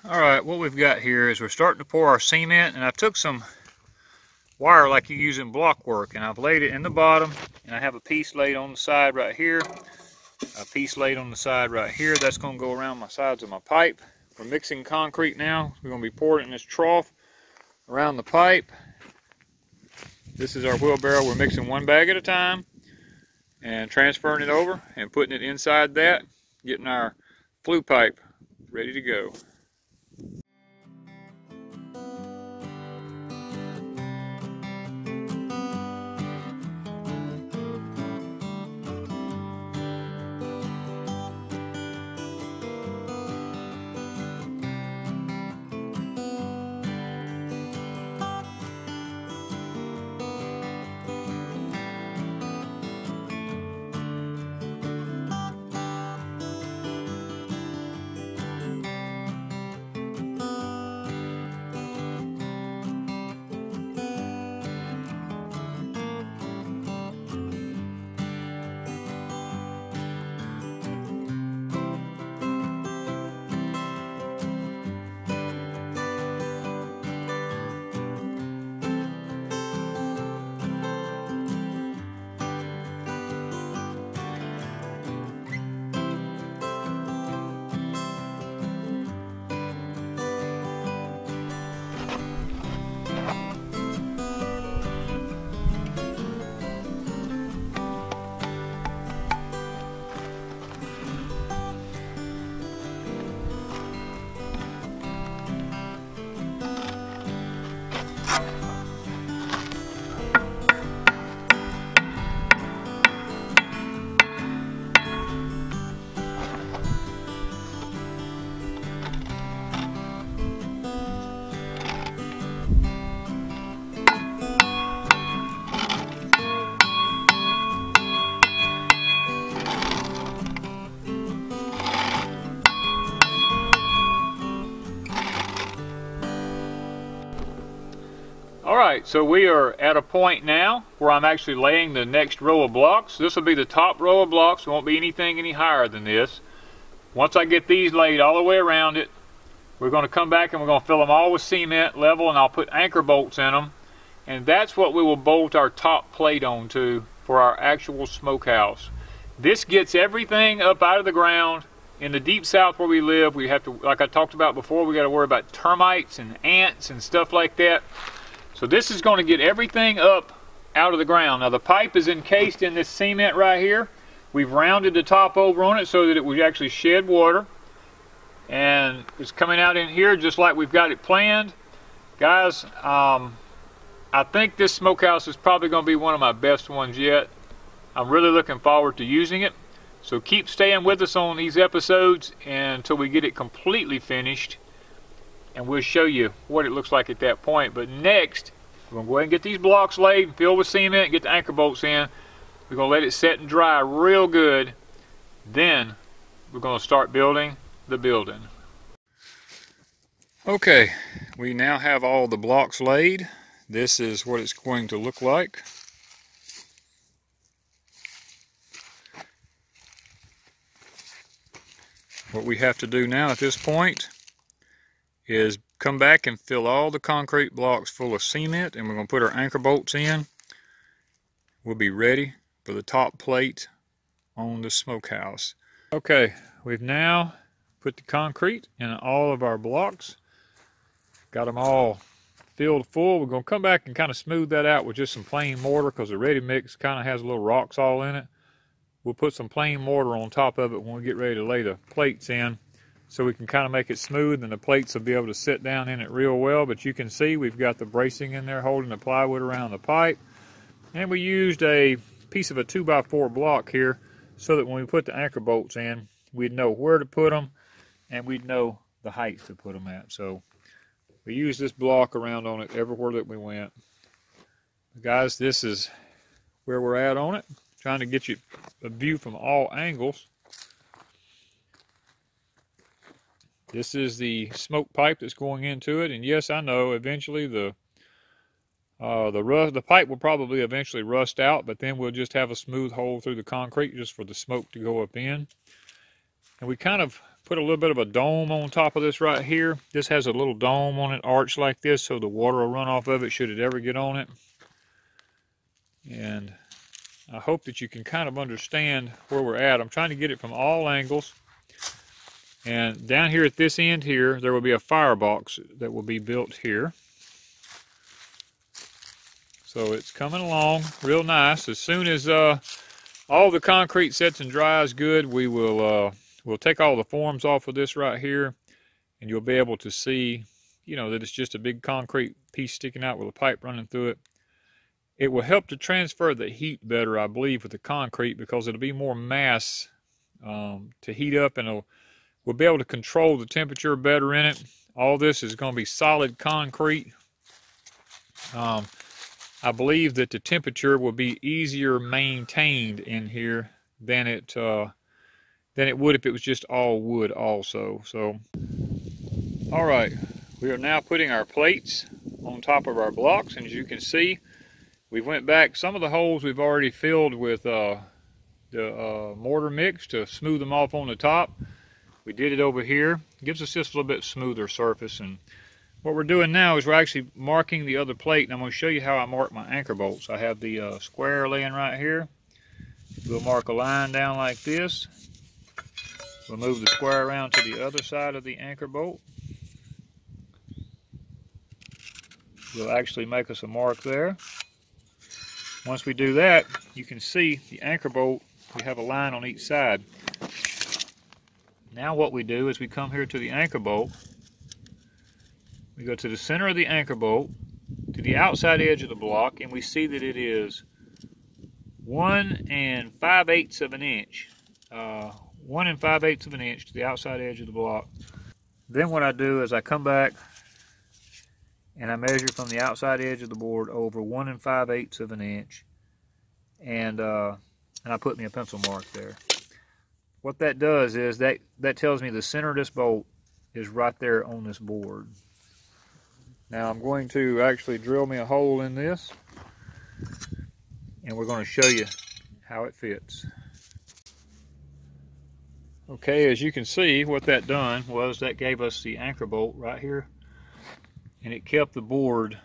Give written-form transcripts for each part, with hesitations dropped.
Alright, what we've got here is we're starting to pour our cement, and I took some wire like you use in block work, and I've laid it in the bottom, and I have a piece laid on the side right here, a piece laid on the side right here. That's going to go around my sides of my pipe. We're mixing concrete now. We're going to be pouring it in this trough around the pipe. This is our wheelbarrow. We're mixing one bag at a time and transferring it over and putting it inside that, getting our flue pipe ready to go. Alright, so we are at a point now where I'm actually laying the next row of blocks. This will be the top row of blocks. There won't be anything any higher than this. Once I get these laid all the way around it, we're going to come back and we're going to fill them all with cement level, and I'll put anchor bolts in them. And that's what we will bolt our top plate onto for our actual smokehouse. This gets everything up out of the ground. In the deep south where we live, we have to, like I talked about before, we got to worry about termites and ants and stuff like that. So this is going to get everything up out of the ground. Now the pipe is encased in this cement right here. We've rounded the top over on it so that it would actually shed water. And it's coming out in here just like we've got it planned. Guys, I think this smokehouse is probably going to be one of my best ones yet. I'm really looking forward to using it. So keep staying with us on these episodes until we get it completely finished. And we'll show you what it looks like at that point. But next, we're going to go ahead and get these blocks laid and filled with cement, get the anchor bolts in. We're going to let it set and dry real good. Then we're going to start building the building. Okay, we now have all the blocks laid. This is what it's going to look like. What we have to do now at this point is come back and fill all the concrete blocks full of cement, and we're going to put our anchor bolts in. We'll be ready for the top plate on the smokehouse. Okay, we've now put the concrete in all of our blocks. Got them all filled full. We're going to come back and kind of smooth that out with just some plain mortar, because the ready mix kind of has little rocks all in it. We'll put some plain mortar on top of it when we get ready to lay the plates in, so we can kind of make it smooth, and the plates will be able to sit down in it real well. But you can see we've got the bracing in there holding the plywood around the pipe. And we used a piece of a 2x4 block here so that when we put the anchor bolts in, we'd know where to put them and we'd know the height to put them at. So we used this block around on it everywhere that we went. Guys, this is where we're at on it. Trying to get you a view from all angles. This is the smoke pipe that's going into it, and yes, I know eventually the pipe will probably eventually rust out, but then we'll just have a smooth hole through the concrete just for the smoke to go up in. And we kind of put a little bit of a dome on top of this right here. This has a little dome on it, arch like this, so the water will run off of it should it ever get on it. And I hope that you can kind of understand where we're at. I'm trying to get it from all angles. And down here at this end here, there will be a firebox that will be built here. So it's coming along real nice. As soon as all the concrete sets and dries good, we will we'll take all the forms off of this right here, and you'll be able to see, you know, that it's just a big concrete piece sticking out with a pipe running through it. It will help to transfer the heat better, I believe, with the concrete, because it'll be more mass to heat up, and we'll be able to control the temperature better in it. All this is going to be solid concrete. I believe that the temperature will be easier maintained in here than it would if it was just all wood also. So, all right, we are now putting our plates on top of our blocks, and as you can see, we went back. Some of the holes we've already filled with the mortar mix to smooth them off on the top. We did it over here. It gives us just a little bit smoother surface. And what we're doing now is we're actually marking the other plate, and I'm going to show you how I mark my anchor bolts. I have the square laying right here. We'll mark a line down like this. We'll move the square around to the other side of the anchor bolt. We'll actually make us a mark there. Once we do that, you can see the anchor bolt, we have a line on each side. Now what we do is we come here to the anchor bolt. We go to the center of the anchor bolt, to the outside edge of the block, and we see that it is 1 5/8 of an inch. 1 5/8 of an inch to the outside edge of the block. Then what I do is I come back and I measure from the outside edge of the board over 1 5/8 of an inch, and I put me a pencil mark there. What that does is that tells me the center of this bolt is right there on this board. Now I'm going to actually drill me a hole in this, and we're going to show you how it fits. Okay, as you can see, what that done was that gave us the anchor bolt right here, and it kept the board,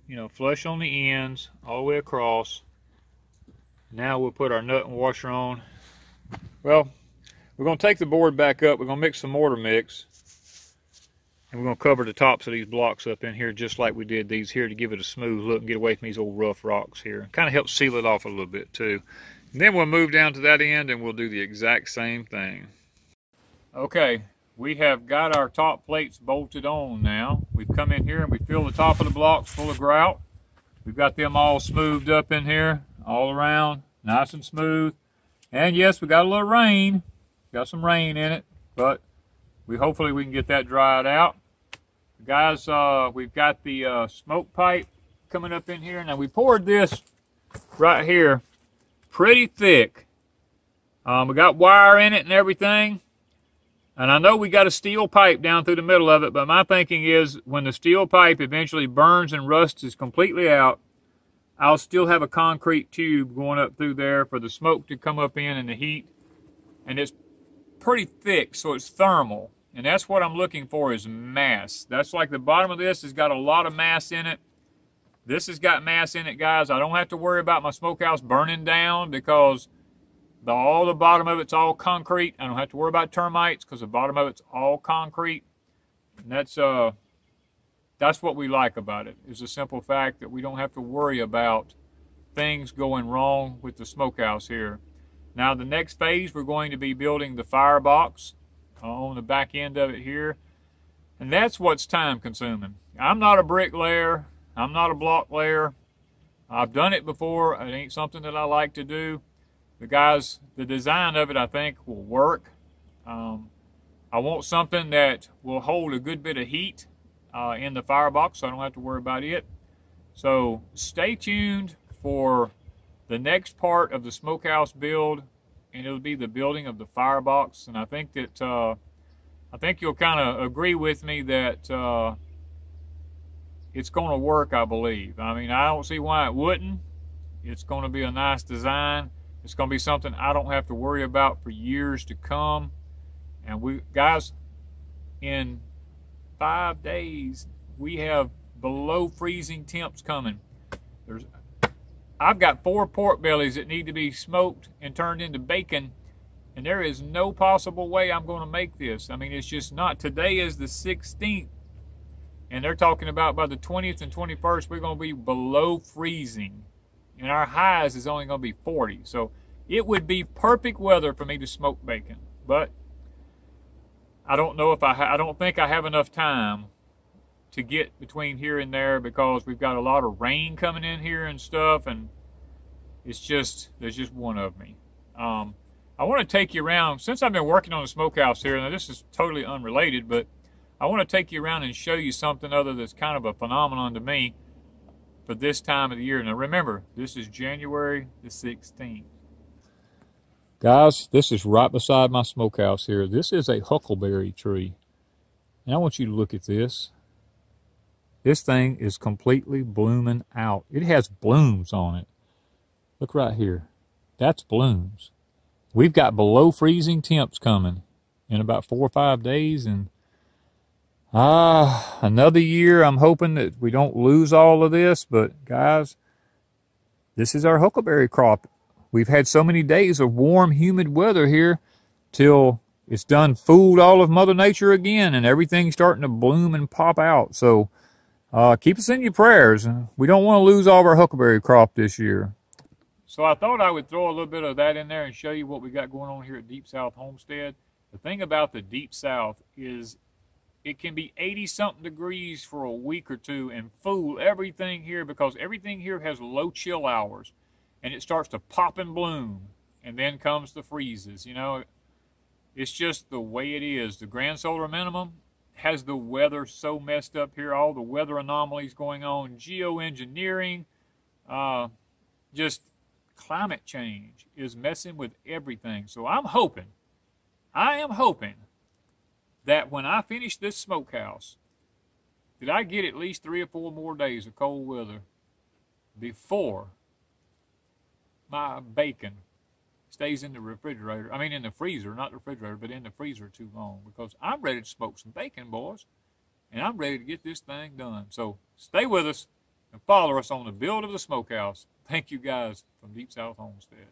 you know, flush on the ends all the way across. Now we'll put our nut and washer on. Well, we're going to take the board back up. We're going to mix some mortar mix, and we're going to cover the tops of these blocks up in here just like we did these here to give it a smooth look and get away from these old rough rocks here. Kind of help seal it off a little bit too. And then we'll move down to that end and we'll do the exact same thing. Okay, we have got our top plates bolted on now. We've come in here and we fill the top of the blocks full of grout. We've got them all smoothed up in here, all around, nice and smooth. And yes, we got a little rain. Got some rain in it, but hopefully we can get that dried out. Guys, we've got the smoke pipe coming up in here. Now we poured this right here pretty thick. We got wire in it and everything. And I know we got a steel pipe down through the middle of it, but my thinking is when the steel pipe eventually burns and rusts is completely out, I'll still have a concrete tube going up through there for the smoke to come up in and the heat. And it's pretty thick, so it's thermal. And that's what I'm looking for, is mass. That's like the bottom of this has got a lot of mass in it. This has got mass in it, guys. I don't have to worry about my smokehouse burning down because all the bottom of it's all concrete. I don't have to worry about termites because the bottom of it's all concrete. And that's what we like about it, is the simple fact that we don't have to worry about things going wrong with the smokehouse here. Now the next phase, we're going to be building the firebox on the back end of it here. And that's what's time consuming. I'm not a bricklayer. I'm not a block layer. I've done it before. It ain't something that I like to do. The design of it, I think, will work. I want something that will hold a good bit of heat in the firebox, so I don't have to worry about it. So stay tuned for the next part of the smokehouse build, and it'll be the building of the firebox. And I think that you'll kind of agree with me that it's going to work, I believe. I mean, I don't see why it wouldn't. It's going to be a nice design. It's going to be something I don't have to worry about for years to come. And we, guys, in 5 days, we have below freezing temps coming. I've got 4 pork bellies that need to be smoked and turned into bacon, and there is no possible way I'm going to make this. I mean, it's just not. Today is the 16th, and they're talking about by the 20th and 21st, we're going to be below freezing, and our highs is only going to be 40. So it would be perfect weather for me to smoke bacon, but I don't know if I don't think I have enough time to get between here and there, because we've got a lot of rain coming in here and stuff, and it's just, there's just one of me. I want to take you around, since I've been working on the smokehouse here, and this is totally unrelated, but I want to take you around and show you something other that's kind of a phenomenon to me for this time of the year. Now remember, this is January the 16th. Guys, this is right beside my smokehouse here. This is a huckleberry tree. And I want you to look at this. This thing is completely blooming out. It has blooms on it. Look right here. That's blooms. We've got below freezing temps coming in about 4 or 5 days. And another year, I'm hoping that we don't lose all of this. But guys, this is our huckleberry crop. We've had so many days of warm, humid weather here till it's done fooled all of Mother Nature again, and everything's starting to bloom and pop out. So keep us in your prayers. We don't want to lose all of our huckleberry crop this year. So I thought I would throw a little bit of that in there and show you what we got going on here at Deep South Homestead. The thing about the Deep South is it can be 80-something degrees for a week or two and fool everything here, because everything here has low chill hours, and it starts to pop and bloom, and then comes the freezes. You know, it's just the way it is. The grand solar minimum has the weather so messed up here, all the weather anomalies going on, geoengineering, just climate change is messing with everything. So I am hoping that when I finish this smokehouse, that I get at least 3 or 4 more days of cold weather before my bacon stays in the refrigerator. I mean in the freezer, not the refrigerator, but in the freezer too long, because I'm ready to smoke some bacon, boys, and I'm ready to get this thing done. So stay with us and follow us on the build of the smokehouse. Thank you guys from Deep South Homestead.